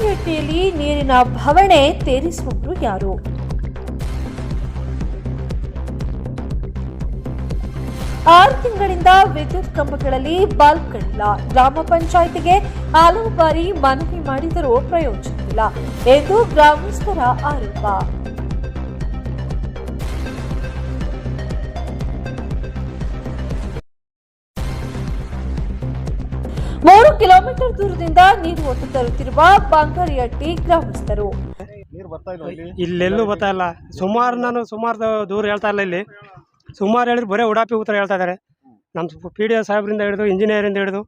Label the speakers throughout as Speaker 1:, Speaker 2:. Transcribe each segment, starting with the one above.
Speaker 1: ಬಂಗಾರಹಟ್ಟಿಯಲ್ಲಿ ನೀರಿನ ಬವಣೆ ತೇರಿಸುವವರು ಯಾರು? 6 ತಿಂಗಳಿಂದ ವಿದ್ಯುತ್ ಕಂಬಗಳಲ್ಲಿ ಬಲ್ಬ್ಗಳಿಲ್ಲ. ಗ್ರಾಮ ಪಂಚಾಯಿತಿಗೆ ಹಲವು ಬಾರಿ ಮನವಿ ಮಾಡಿದರೂ ಪ್ರಯೋಜನವಿಲ್ಲ ಎಂದು ಗ್ರಾಮಸ್ಥರ ಆರೋಪ. 3 ಕಿಲೋಮೀಟರ್ ದೂರದಿಂದ ನೀರು ಹೊತ್ತು ತರುತ್ತಿರುವ ಬಂಗಾರಹಟ್ಟಿ ಗ್ರಾಮಸ್ಥರು.
Speaker 2: ಇಲ್ಲೆಲ್ಲೂ ಬರ್ತಾ ಇಲ್ಲ. ಸುಮಾರು ದೂರ ಹೇಳ್ತಾ ಇಲ್ಲ. ಇಲ್ಲಿ ಸುಮಾರು ಹೇಳಿದ್ರು ಬರೀ ಉಡಾಪಿ ಉತ್ತರ ಹೇಳ್ತಾ ಇದ್ದಾರೆ. ನಮ್ಮ PDO ಸಾಹೇಬ್ರಿಂದ ಹಿಡಿದು ಇಂಜಿನಿಯರಿಂದ ಹಿಡಿದು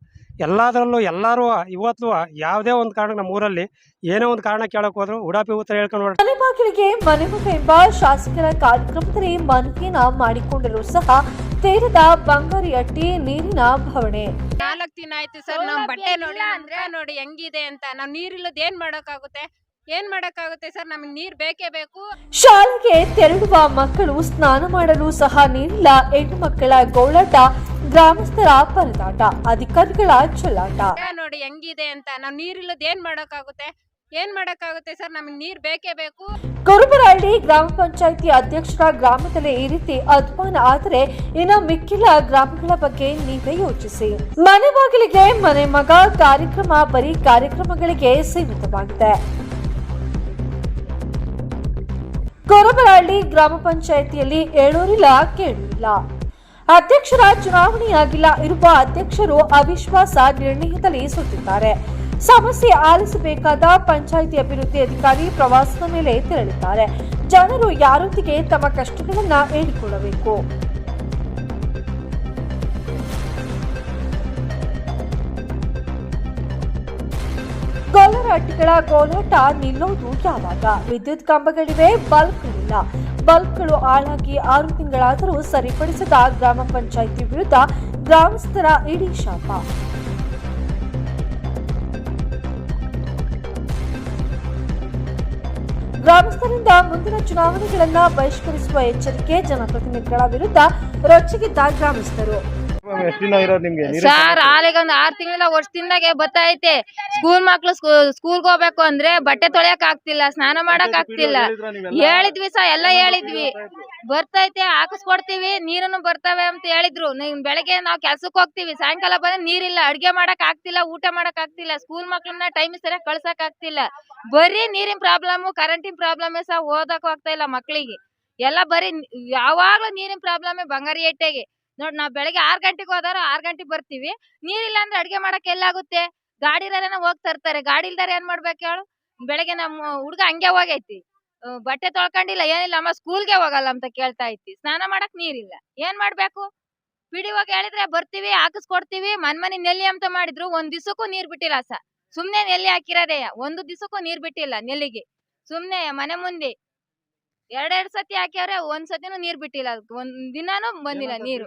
Speaker 2: ಎಲ್ಲದರಲ್ಲೂ ಎಲ್ಲರೂ ಇವತ್ತು ಯಾವುದೇ ಒಂದು ಕಾರಣ ನಮ್ಮ ಊರಲ್ಲಿ ಏನೋ ಒಂದು ಕಾರಣ ಕೇಳಕ್ ಹೋದ್ರು ಉಡಾಪಿ ಉತ್ತರ ಹೇಳ್ಕೊಂಡು
Speaker 1: ಮನೆ ಬಾಗಿಲಿಗೆ ಮನೆ ಮಗ ಎಂಬ ಶಾಸಕರ ಕಾರ್ಯಕ್ರಮದಲ್ಲಿ ಮನವಿಯನ್ನ ಮಾಡಿಕೊಂಡರೂ ಸಹ ತೀರದ ಬಂಗಾರಹಟ್ಟಿ ನೀರಿನ ಬವಣೆ.
Speaker 3: 4 ದಿನ ಆಯ್ತು ಸರ್. ನಮ್ಮ ಬಟ್ಟೆ ನೋಡಿ ಹೆಂಗಿದೆ ಅಂತ. ನಾವು ನೀರಿಲ್ಲದ ಏನ್ ಮಾಡಕ್ಕಾಗುತ್ತೆ ಸರ್? ನಮಗೆ ನೀರ್ ಬೇಕೇ ಬೇಕು.
Speaker 1: ಶಾಲೆಗೆ ತೆರಳುವ ಮಕ್ಕಳು ಸ್ನಾನ ಮಾಡಲು ಸಹ ನೀರಿಲ್ಲ. ಹೆಣ್ಣು ಮಕ್ಕಳ ಗೋಳಾಟ, ಗ್ರಾಮಸ್ಥರ ಪರದಾಟ, ಅಧಿಕಾರಿಗಳ ಚೆಲ್ಲಾಟ
Speaker 3: ನೋಡಿ ಹೆಂಗಿದೆ ಅಂತ. ನಾವು ನೀರಿಲ್ಲದ ಏನ್ ಮಾಡಕ್ಕಾಗುತ್ತೆ ಸರ್? ನಮಗೆ ನೀರ್ ಬೇಕೇ ಬೇಕು.
Speaker 1: ಕುರುಬರಹಳ್ಳಿ ಗ್ರಾಮ ಪಂಚಾಯಿತಿ ಅಧ್ಯಕ್ಷರ ಗ್ರಾಮದಲ್ಲಿ ಈ ರೀತಿ ಅಧ್ವಾನ ಆದರೆ ಇನ್ನು ಮಿಕ್ಕಿಲ ಗ್ರಾಮಗಳ ಬಗ್ಗೆ ನೀವೇ ಯೋಚಿಸಿ. ಮನೆ ಬಾಗಿಲಿಗೆ ಮನೆ ಮಗ ಕಾರ್ಯಕ್ರಮ ಬರೀ ಕಾರ್ಯಕ್ರಮಗಳಿಗೆ ಸೀಮಿತವಾಗಿದೆ. ಕುರುಬರಹಳ್ಳಿ ಗ್ರಾಮ ಪಂಚಾಯಿತಿಯಲ್ಲಿ ಹೇಳೋರಿಲ್ಲ ಕೇಳೋರಿಲ್ಲ. ಅಧ್ಯಕ್ಷರ ಚುನಾವಣೆಯಾಗಿಲ್ಲ. ಇರುವ ಅಧ್ಯಕ್ಷರು ಅವಿಶ್ವಾಸ ನಿರ್ಣಯದಲ್ಲಿ ಸುತ್ತಿದ್ದಾರೆ. ಸಮಸ್ಯೆ ಆಲಿಸಬೇಕಾದ ಪಂಚಾಯಿತಿ ಅಭಿವೃದ್ಧಿ ಅಧಿಕಾರಿ ಪ್ರವಾಸದ ಮೇಲೆ ತೆರಳಿದ್ದಾರೆ. ಜನರು ಯಾರೊಂದಿಗೆ ತಮ್ಮ ಕಷ್ಟಗಳನ್ನ ಹೇಳಿಕೊಳ್ಳಬೇಕು. ಗೊಲ್ಲರಹಟ್ಟಿಗಳ ಗೋಲಾಟ ನಿಲ್ಲೋದು ಯಾವಾಗ? ವಿದ್ಯುತ್ ಕಂಬಗಳಿವೆ, ಬಲ್ಬ್ಗಳಿಲ್ಲ. ಬಲ್ಬ್ಗಳು ಹಾಳಾಗಿ 6 ತಿಂಗಳಾದರೂ ಸರಿಪಡಿಸದ ಗ್ರಾಮ ಪಂಚಾಯಿತಿ ವಿರುದ್ಧ ಗ್ರಾಮಸ್ಥರ ಇಡೀ ಶಾಪ. ಗ್ರಾಮಸ್ಥರಿಂದ ಮುಂದಿನ ಚುನಾವಣೆಗಳನ್ನ ಬಹಿಷ್ಕರಿಸುವ ಎಚ್ಚರಿಕೆ. ಜನಪ್ರತಿನಿಧಿಗಳ ವಿರುದ್ಧ ರೊಚ್ಚಿಗಿದ್ದ ಗ್ರಾಮಸ್ಥರು.
Speaker 4: ಸರ್ ಆಲೆಗ ಒಂದು 6 ತಿಂಗಳ ವರ್ಷದಿಂದಾಗೆ ಬತ್ತೈತೆ. ಸ್ಕೂಲ್ ಮಕ್ಳು ಸ್ಕೂಲ್ಗೆ ಹೋಗ್ಬೇಕು ಅಂದ್ರೆ ಬಟ್ಟೆ ತೊಳೆಯಕ್ ಆಗ್ತಿಲ್ಲ, ಸ್ನಾನ ಮಾಡಕ್ ಆಗ್ತಿಲ್ಲ. ಹೇಳಿದ್ವಿ ಸರ್, ಎಲ್ಲ ಹೇಳಿದ್ವಿ. ಬರ್ತೈತೆ, ಹಾಕಿಸ್ಕೊಡ್ತೀವಿ, ನೀರನ್ನು ಬರ್ತವೆ ಅಂತ ಹೇಳಿದ್ರು. ಬೆಳಗ್ಗೆ ನಾವು ಕೆಲ್ಸಕ್ಕೆ ಹೋಗ್ತೀವಿ, ಸಾಯಂಕಾಲ ಬಂದ್ರೆ ನೀರಿಲ್ಲ. ಅಡ್ಗೆ ಮಾಡಕ್ ಆಗ್ತಿಲ್ಲ, ಊಟ ಮಾಡಕ್ ಆಗ್ತಿಲ್ಲ. ಸ್ಕೂಲ್ ಮಕ್ಳನ್ನ ಟೈಮ್ ಸರಿಯಾಗಿ ಕಳ್ಸಕ್ ಆಗ್ತಿಲ್ಲ. ಬರೀ ನೀರಿನ ಪ್ರಾಬ್ಲಮ್, ಕರೆಂಟಿನ ಪ್ರಾಬ್ಲಮ್ ಸಹ. ಓದಕ್ ಹೋಗ್ತಾ ಇಲ್ಲ ಮಕ್ಳಿಗೆ. ಎಲ್ಲ ಬರೀ ಯಾವಾಗ್ಲೂ ನೀರಿನ ಪ್ರಾಬ್ಲಮ್ ಬಂಗಾರಹಟ್ಟಿಗೆ. ನೋಡ್, ನಾವ್ ಬೆಳಗ್ಗೆ 6 ಗಂಟೆಗೆ ಹೋದವ್ರು 6 ಗಂಟೆಗೆ ಬರ್ತೀವಿ. ನೀರಿಲ್ಲ ಅಂದ್ರೆ ಅಡ್ಗೆ ಮಾಡಕ್ ಎಲ್ಲಾಗುತ್ತೆ? ಗಾಡಿ ಹೋಗ್ ತರ್ತಾರೆ. ಗಾಡಿ ಇಲ್ದಾರ ಏನ್ ಮಾಡ್ಬೇಕು ಹೇಳು? ಬೆಳಗ್ಗೆ ನಮ್ಮ ಹುಡ್ಗ ಹಂಗೆ ಹೋಗೈತಿ, ಬಟ್ಟೆ ತೊಳ್ಕೊಂಡಿಲ್ಲ, ಏನಿಲ್ಲ. ಅಮ್ಮ ಸ್ಕೂಲ್ಗೆ ಹೋಗಲ್ಲ ಅಂತ ಕೇಳ್ತಾ ಐತಿ. ಸ್ನಾನ ಮಾಡಕ್ ನೀರಿಲ್ಲ, ಏನ್ ಮಾಡ್ಬೇಕು? PDO ಹೇಳಿದ್ರೆ ಬರ್ತೀವಿ, ಹಾಕಿಸ್ಕೊಡ್ತೀವಿ. ಮನೆ ನೆಲ್ಲಿ ಅಂತ ಮಾಡಿದ್ರು. 1 ದಿವಸಕ್ಕೂ ನೀರ್ ಬಿಟ್ಟಿಲ್ಲ ಸರ್. ಸುಮ್ನೆ ನೆಲ್ಲಿ ಹಾಕಿರೋದೇ. 1 ದಿವಸಕ್ಕೂ ನೀರ್ ಬಿಟ್ಟಿಲ್ಲ ನೆಲ್ಲಿಗೆ. ಸುಮ್ನೆ ಮನೆ ಮುಂದೆ 2 ಸತಿ ಹಾಕ್ಯವ್ರೆ, 1 ಸತಿನೂ ನೀರ್ ಬಿಟ್ಟಿಲ್ಲ. 1 ದಿನಾನು ಬಂದಿಲ್ಲ ನೀರು.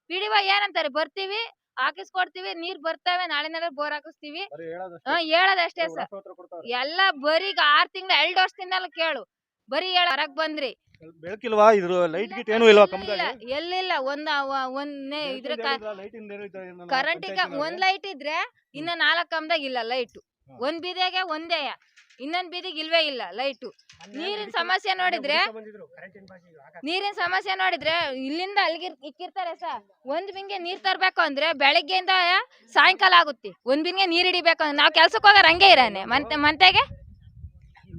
Speaker 4: PDO ಏನಂತಾರೆ? ಬರ್ತೀವಿ, ಹಾಕಿಸ್ಕೊಡ್ತೀವಿ, ನೀರ್ ಬರ್ತವೆ, ನಾಳೆ ಬೋರ್ ಹಾಕಿಸ್ತೀವಿ. ಹೇಳೋದಷ್ಟೇ ಸರ್. ಎಲ್ಲ ಬರೀ 6 ತಿಂಗಳ 2 ವರ್ಷದಿಂದ ಕೇಳು. ಬರೀ ಹೊರಗ್ ಬಂದ್ರಿ.
Speaker 5: ಬೆಳಕಿಲ್ವಾ? ಇದ್ರ ಲೈಟ್ ಗಿಟ್ ಏನು ಇಲ್ವಾ ಕಂಬದಲ್ಲಿ?
Speaker 4: ಎಲ್ಲಿಲ್ಲ. ಇದ್ರ ಕರೆಂಟ್ ಈಗ 1 ಲೈಟ್ ಇದ್ರೆ ಇನ್ನ 4 ಕಂಬದಾಗ ಇಲ್ಲ ಲೈಟ್. 1 ಬೀದಿಗೆ ಒಂದೇ, ಇನ್ನೊಂದ್ ಬೀದಿಗೆ ಇಲ್ವೇ ಇಲ್ಲ ಲೈಟು. ನೀರಿನ ಸಮಸ್ಯೆ ನೋಡಿದ್ರೆ ಇಲ್ಲಿಂದ ಅಲ್ಲಿಗೆ ಇಕ್ಕಿರ್ತಾರೆ ಸರ್. 1 ಬಿಂಗೆ ನೀರ್ ತರ್ಬೇಕು ಅಂದ್ರೆ ಬೆಳಗ್ಗೆಯಿಂದ ಸಾಯಂಕಾಲ ಆಗುತ್ತೆ. 1 ಬಿಂಗೆ ನೀರ್ ಹಿಡಿಬೇಕು ಅಂದ್ರೆ ನಾವು ಕೆಲ್ಸಕ್ಕೆ ಹೋಗಾರ ಹಂಗೆ ಇರಾನೆ ಮಂತೆಗೆ.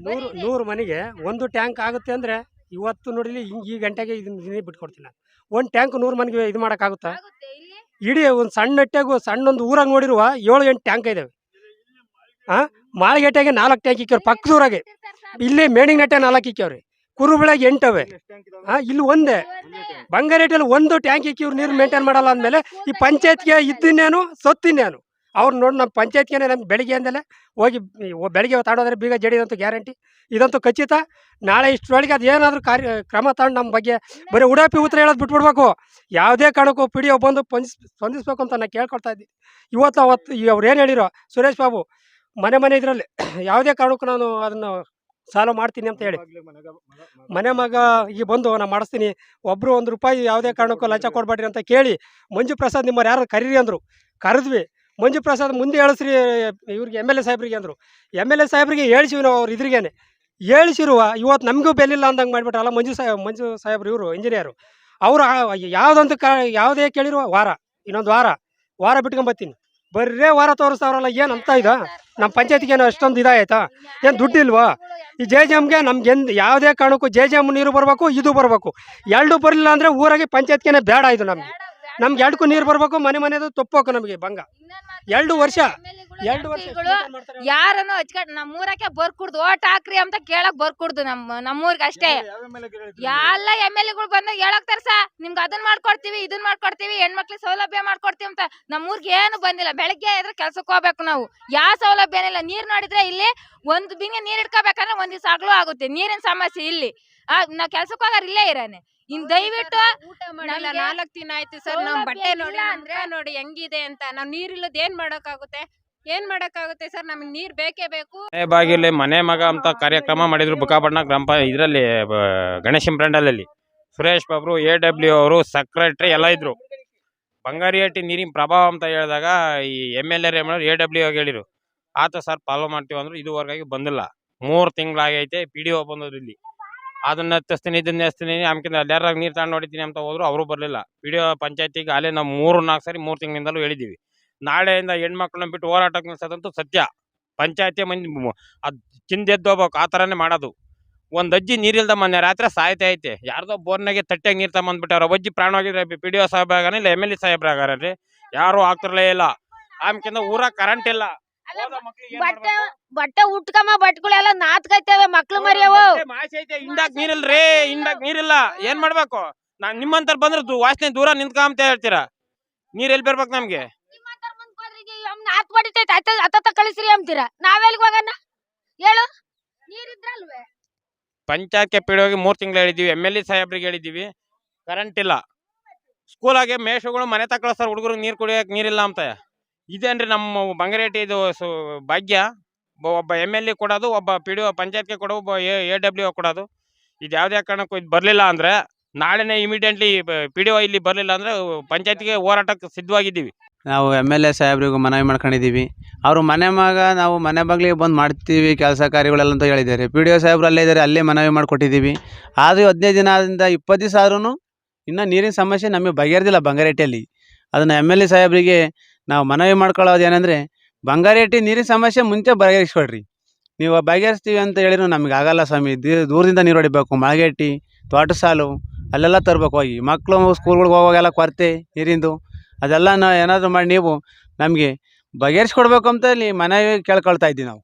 Speaker 2: 100 ಮನೆಗೆ 1 ಟ್ಯಾಂಕ್ ಆಗುತ್ತೆ ಅಂದ್ರೆ ಇವತ್ತು ನೋಡಿಲಿ ಈ ಗಂಟೆಗೆ ಇದನ್ನ ಬಿಟ್ಕೊಡ್ತೀನಿ. 1 ಟ್ಯಾಂಕ್ 100 ಮನೆಗೆ ಇದು ಮಾಡಕ್ಕಾಗುತ್ತಾ? ಇಡೀ ಒಂದು ಸಣ್ಣ ಹಟ್ಟೆಗೂ ಸಣ್ಣೊಂದು ಊರಾಗ ನೋಡಿರುವ 7-8 ಟ್ಯಾಂಕ್ ಇದಾವೆ. ಮಾಳಿಗೆಟ್ಟೆಗೆ 4 ಟ್ಯಾಂಕ್ ಇಕ್ಕವ್ರಿ. ಪಕ್ಕದೂರಾಗೆ ಇಲ್ಲಿ ಮೇಣಿಂಗ್ ನಟ್ಟೆ 4 ಇಕ್ಕವ್ರಿ. ಕುರುಬಳಗೆ 8 ಅವೆ. ಇಲ್ಲಿ ಒಂದೇ. ಬಂಗಾರಹಟ್ಟಿಯಲ್ಲಿ 1 ಟ್ಯಾಂಕ್ ಇಕ್ಕಿವ್ರು ನೀರು ಮೇಂಟೈನ್ ಮಾಡಲ್ಲ ಅಂದಮೇಲೆ ಈ ಪಂಚಾಯತ್ಗೆ ಇದ್ದಿನ್ನೇನು ಸೊತ್ತಿನ್ನೇನು? ಅವ್ರು ನೋಡಿ ನಮ್ಮ ಪಂಚಾಯತ್ಗೆ ನಮ್ಗೆ ಬೆಳಿಗ್ಗೆ ಅಂದಲೇ ಹೋಗಿ ಬೆಳಿಗ್ಗೆ ತಾಡೋದ್ರೆ ಬೀಗ ಜಡಿದಂತೂ ಗ್ಯಾರಂಟಿ. ಇದಂತೂ ಖಚಿತ. ನಾಳೆ ಇಷ್ಟರೊಳಗೆ ಅದು ಏನಾದರೂ ಕ್ರಮ ತಗೊಂಡು ನಮ್ಮ ಬಗ್ಗೆ ಬರೀ ಉಡಾಪಿ ಉತ್ತರ ಹೇಳೋದು ಬಿಟ್ಬಿಡ್ಬೇಕು. ಯಾವುದೇ ಕಾರಣಕ್ಕೂ PDO ಬಂದು ಸ್ಪಂದಿಸ್ಬೇಕು ಅಂತ ನಾನು ಕೇಳ್ಕೊಳ್ತಾ ಇದ್ದೀನಿ. ಅವತ್ತು ಅವ್ರು ಏನು ಹೇಳಿರೋ ಸುರೇಶ್ ಬಾಬು ಮನೆ ಇದರಲ್ಲಿ ಯಾವುದೇ ಕಾರಣಕ್ಕೂ ನಾನು ಅದನ್ನು ಸಾಲ ಮಾಡ್ತೀನಿ ಅಂತ ಹೇಳಿ ಮನೆ ಮಗ ಈಗ ಬಂದು ನಾನು ಮಾಡಿಸ್ತೀನಿ, ಒಬ್ಬರು 1 ರೂಪಾಯಿ ಯಾವುದೇ ಕಾರಣಕ್ಕೂ ಲಂಚ ಕೊಡಬೇಡ್ರಿ ಅಂತ ಕೇಳಿ ಮಂಜು ಪ್ರಸಾದ್ ನಿಮ್ಮವ್ರು ಯಾರು ಕರೀರಿ ಅಂದರು. ಕರೆದ್ವಿ. ಮಂಜು ಪ್ರಸಾದ್ ಮುಂದೆ ಹೇಳಿಸ್ರಿ ಇವ್ರಿಗೆ ಎಮ್ ಎಲ್ ಎ ಸಾಹೇಬ್ರಿಗೆ ಅಂದರು. ಎಮ್ ಎಲ್ ಎ ಸಾಹೇಬ್ರಿಗೆ ಹೇಳಿಸಿವಿ ನಾವು ಅವ್ರು ಇದ್ರಿಗೇನೆ ಹೇಳಿಸಿರುವ ಇವತ್ತು ನಮಗೂ ಬೆಲಿಲ್ಲ ಅಂದಂಗೆ ಮಾಡಿಬಿಟ್ರಲ್ಲ ಮಂಜು ಸಾಹೇಬ್ರು ಇವರು ಇಂಜಿನಿಯರು. ಅವರು ಯಾವುದೊಂದು ಯಾವುದೇ ಕೇಳಿರುವ ಇನ್ನೊಂದು ವಾರ ಬಿಟ್ಕೊಂಬತ್ತೀನಿ ಬರ್ರೇ ವಾರ ತೋರಿಸ್ತಾವ್ರಲ್ಲ ಏನು ಅಂತ ಇದು ನಮ್ಮ ಪಂಚಾಯತಿಗೆ ಏನೋ ಅಷ್ಟೊಂದು ಇದಾಯ್ತಾ? ಏನು ದುಡ್ಡಿಲ್ವಾ? ಈ JJMಗೆ ನಮ್ಗೆ ಯಾವುದೇ ಕಾರಣಕ್ಕೂ JJM ನೀರು ಬರಬೇಕು, ಇದು ಬರಬೇಕು. ಎರಡೂ ಬರಲಿಲ್ಲ ಅಂದರೆ ಊರಾಗೆ ಪಂಚಾಯತ್ಗೆ ಬೇಡ ಇದು ನಮ್ಗೆ ಎರಡಕ್ಕೂ ನೀರು ಬರಬೇಕು, ಮನೆದು ತಪ್ಪಬೇಕು ನಮಗೆ ಭಂಗ. 2 ವರ್ಷ
Speaker 4: ಯಾರನ್ನು ಹಚ್ಕೊಂಡ್ ನಮ್ಮೂರಕ್ಕೆ ಬರ್ಕುಡ್ದು ಓಟ್ ಹಾಕ್ರಿ ಅಂತ ಕೇಳಕ್ ಬರ್ಕುಡ್ದು ನಮ್ಮೂರ್ಗೆ ಅಷ್ಟೇ. ಎಲ್ಲ MLA ಬಂದಾಗ ಹೇಳಕ್ತಾರ ನಿಮ್ಗೆ ಅದನ್ನ ಮಾಡ್ಕೊಡ್ತೀವಿ ಇದನ್ನ ಮಾಡ್ಕೊಡ್ತೀವಿ ಹೆಣ್ಮಕ್ಳಿಗೆ ಸೌಲಭ್ಯ ಮಾಡ್ಕೊಡ್ತೀವಿ ಅಂತ. ನಮ್ಮೂರ್ಗೆ ಏನು ಬಂದಿಲ್ಲ. ಬೆಳಗ್ಗೆ ಎದ್ರೆ ಕೆಲ್ಸಕ್ಕೆ ಹೋಗ್ಬೇಕು ನಾವು, ಯಾವ ಸೌಲಭ್ಯ ಏನಿಲ್ಲ. ನೀರ್ ನೋಡಿದ್ರೆ ಇಲ್ಲಿ ಒಂದು ಬಿಂಗೆ ನೀರ್ ಇಟ್ಕೋಬೇಕಂದ್ರೆ ಒಂದ್ ದಿವಸ ಆಗ್ಲೂ ಆಗುತ್ತೆ. ನೀರಿನ ಸಮಸ್ಯೆ ಇಲ್ಲಿ ನಾವ್ ಕೆಲ್ಸಕ್ಕೆ ಹೋಗಾರ ಇಲ್ಲೇ ಇರಾನೆ. ಇನ್ ದಯವಿಟ್ಟು
Speaker 3: ಊಟ ಮಾಡಿಲ್ಲ 4 ದಿನ ಆಯ್ತು ಸರ್. ನಾವ್ ಬಟ್ಟೆ ನೋಡಿ ಹೆಂಗಿದೆ ಅಂತ. ನಾವ್ ನೀರಿಲ್ಲದ ಏನ್ ಮಾಡಕ್ಕಾಗುತ್ತೆ ಸರ್? ನಮಗೆ ನೀರ್ ಬೇಕೇ ಬೇಕು.
Speaker 6: ಬಾಗಿಲಿ ಮನೆ ಮಗ ಅಂತ ಕಾರ್ಯಕ್ರಮ ಮಾಡಿದ್ರು ಬುಕ್ಕಾಪಟ್ಟಣ ಇದರಲ್ಲಿ ಗಣೇಶ್ ಇಂಪ್ರಂಡಲ್ಲಿ. ಸುರೇಶ್ ಬಾಬು AW ಅವರು ಸೆಕ್ರೆಟರಿ ಎಲ್ಲ ಇದ್ರು. ಬಂಗಾರಿಹಟ್ಟಿ ನೀರಿನ ಪ್ರಭಾವ ಅಂತ ಹೇಳಿದಾಗ ಈ MLA AW ಹೇಳಿರು ಆತ ಸರ್ ಫಾಲೋ ಮಾಡ್ತೀವಿ ಅಂದ್ರು. ಇದುವರೆಗಾಗಿ ಬಂದಿಲ್ಲ. 3 ತಿಂಗಳಾಗೈತೆ. PDO ಬಂದದ್ರು ಇಲ್ಲಿ. ಅದನ್ನ ಹತ್ತಿಸ್ತೀನಿ ಇದನ್ನ ಹಚ್ತೀನಿ ಆಮ್ಕಿಂತ ಎಲ್ಲಾರ ನೀರು ತಗೊಂಡು ನೋಡಿತೀನಿ ಅಂತ ಹೋದ್ರು. ಅವರು ಬರಲಿಲ್ಲ. PDO ಪಂಚಾಯತಿಗೆ ಅಲ್ಲೇ ನಾವು 3-4 ಸರಿ 3 ತಿಂಗಳಿಂದಲೂ ಹೇಳಿದ್ದೀವಿ. ನಾಳೆಯಿಂದ ಹೆಣ್ಮಕ್ಳನ್ನ ಬಿಟ್ಟು ಹೋರಾಟಕ್ಕೆ ನಿಲ್ಸೋದಂತೂ ಸತ್ಯ. ಪಂಚಾಯತಿ ಮಂದಿ ಅದು ಚಿಂದೆದ್ದು ಹೋಗ್ಬೇಕು, ಆ ಥರನೇ ಮಾಡೋದು. ಒಂದು ಅಜ್ಜಿ ನೀರಿಲ್ದ ಮೊನ್ನೆ ರಾತ್ರಿ ಸಾಯ್ತಾ ಐತೆ. ಯಾರ್ದೋ ಬೋರ್ನಾಗೆ ತಟ್ಟೆಗೆ ನೀರು ತಗೊಂಡ್ಬಿಟ್ಟಾರ. ಅಜ್ಜಿ ಪ್ರಾಣವಾಗಿದ್ರೆ PDO ಸಾಹೇಬ್ರಾಗಾನ ಇಲ್ಲ MLA ಸಾಹೇಬ್ರಾಗಾರ್ರಿ ಯಾರು ಆಗ್ತಿರ್ಲೇ ಇಲ್ಲ. ಆಮ್ಕಿಂತ ಊರಾಗ ಕರೆಂಟ್ ಇಲ್ಲ.
Speaker 4: ಬಟ್ಟೆ ಉಟ್ಕಮ್ಮ ಬಟ್ಗಳೆಲ್ಲ ನಾತ್ಕೈತೇವೆ ಮಕ್ಳು ಮರಿಯವು.
Speaker 6: ಇಂಡಾಕ್ ನೀರಿಲ್ರಿ, ಇಂಡಾಕ್ ನೀರಿಲ್ಲ. ಏನ್ ಮಾಡ್ಬೇಕು? ನಾನ್ ನಿಮ್ಮಂತರ ಬಂದ್ರೆ ವಾಸನೆ ದೂರ ನಿಂತ್ಕೊಂತ ಹೇಳ್ತೀರಾ. ನೀರ್ ಎಲ್ಲಿ ಬರ್ಬೇಕು ನಮ್ಗೆ?
Speaker 4: ನಾತ್ ಬಡಿತೈತೆ ಅತ್ತ ಕಳಿಸ್ರಿ ಅಂತೀರಾ. ನಾವೆಲ್ಲಿಗೆ ಹೋಗಣ ಹೇಳು? ನೀರಿದ್ರಲ್ವೇ
Speaker 6: ಪಂಚಾಯತ್ಗೆ PDOಗೆ 3 ತಿಂಗಳು ಹೇಳಿದೀವಿ. MLA ಸಾಹೇಬ್ರಿಗೆ ಹೇಳಿದೀವಿ. ಕರೆಂಟ್ ಇಲ್ಲ. ಸ್ಕೂಲಾಗೆ ಮೇಷಗಳು ಮನೆ ತಕಳಿಸ್ತಾರೆ ಹುಡುಗರಿಗೆ ನೀರು ಕುಡಿಯಕ್ಕೆ ನೀರಿಲ್ಲ ಅಂತ. ಇದೇನ್ರಿ ನಮ್ಮ ಬಂಗಾರಿಹಟ್ಟಿ ಇದು ಭಾಗ್ಯ? ಒಬ್ಬ MLA ಕೊಡೋದು, ಒಬ್ಬ PDO ಪಂಚಾಯತ್ಗೆ ಕೊಡೋದು, ಒಬ್ಬ AW ಕೊಡೋದು. ಇದು ಯಾವುದೇ ಕಾರಣಕ್ಕೂ ಇದು ಬರಲಿಲ್ಲ ಅಂದರೆ ನಾಳೆನೇ ಇಮಿಡಿಯೇಟ್ಲಿ PDO ಇಲ್ಲಿ ಬರಲಿಲ್ಲ ಅಂದರೆ ಪಂಚಾಯತ್ಗೆ ಹೋರಾಟಕ್ಕೆ ಸಿದ್ಧವಾಗಿದ್ದೀವಿ.
Speaker 7: ನಾವು MLA ಸಾಹೇಬ್ರಿಗೂ ಮನವಿ ಮಾಡ್ಕೊಂಡಿದ್ದೀವಿ. ಅವರು ಮನೆ ಮಗ ನಾವು ಮನೆ ಬಾಗಿಲಿಗೆ ಬಂದು ಮಾಡ್ತೀವಿ ಕೆಲಸ ಕಾರ್ಯಗಳೆಲ್ಲ ಅಂತ ಹೇಳಿದ್ದಾರೆ. PDO ಸಾಹೇಬ್ರು ಅಲ್ಲೇ ಇದ್ದಾರೆ, ಅಲ್ಲೇ ಮನವಿ ಮಾಡಿಕೊಟ್ಟಿದ್ದೀವಿ. ಆದರೂ 15 ದಿನದಿಂದ 20 ದಿವಸ ಆದ್ರೂ ಇನ್ನೂ ನೀರಿನ ಸಮಸ್ಯೆ ನಮಗೆ ಬಗೆಹರಿದಿಲ್ಲ ಬಂಗಾರಿಹಟ್ಟಿಯಲ್ಲಿ. ಅದನ್ನು MLA ಸಾಹೇಬ್ರಿಗೆ ನಾವು ಮನವಿ ಮಾಡ್ಕೊಳ್ಳೋದು ಏನಂದರೆ, ಬಂಗಾರಿಹಟ್ಟಿ ನೀರಿನ ಸಮಸ್ಯೆ ಮುಂಚೆ ಬಗೆಹರಿಸ್ಕೊಡ್ರಿ. ನೀವು ಬಗೆಹರಿಸ್ತೀವಿ ಅಂತ ಹೇಳಿದ್ರು ನಮಗೆ ಆಗಲ್ಲ ಸ್ವಾಮಿ. ದೂರದಿಂದ ನೀರು ಹೊಡಿಬೇಕು. ಮಾಳಗೇಟಿ, ತೋಟ ಸಾಲು ಅಲ್ಲೆಲ್ಲ ತರಬೇಕು ಹೋಗಿ. ಮಕ್ಕಳು ಸ್ಕೂಲ್ಗಳಿಗೆ ಹೋಗುವಾಗೆಲ್ಲ ಕೊರತೆ ನೀರಿಂದು. ಅದೆಲ್ಲ ಏನಾದರೂ ಮಾಡಿ ನೀವು ನಮಗೆ ಬಗೆಹರಿಸ್ಕೊಡ್ಬೇಕು ಅಂತ ಇಲ್ಲಿ ಮನವಿ ಕೇಳ್ಕೊಳ್ತಾ ಇದ್ದೀವಿ ನಾವು.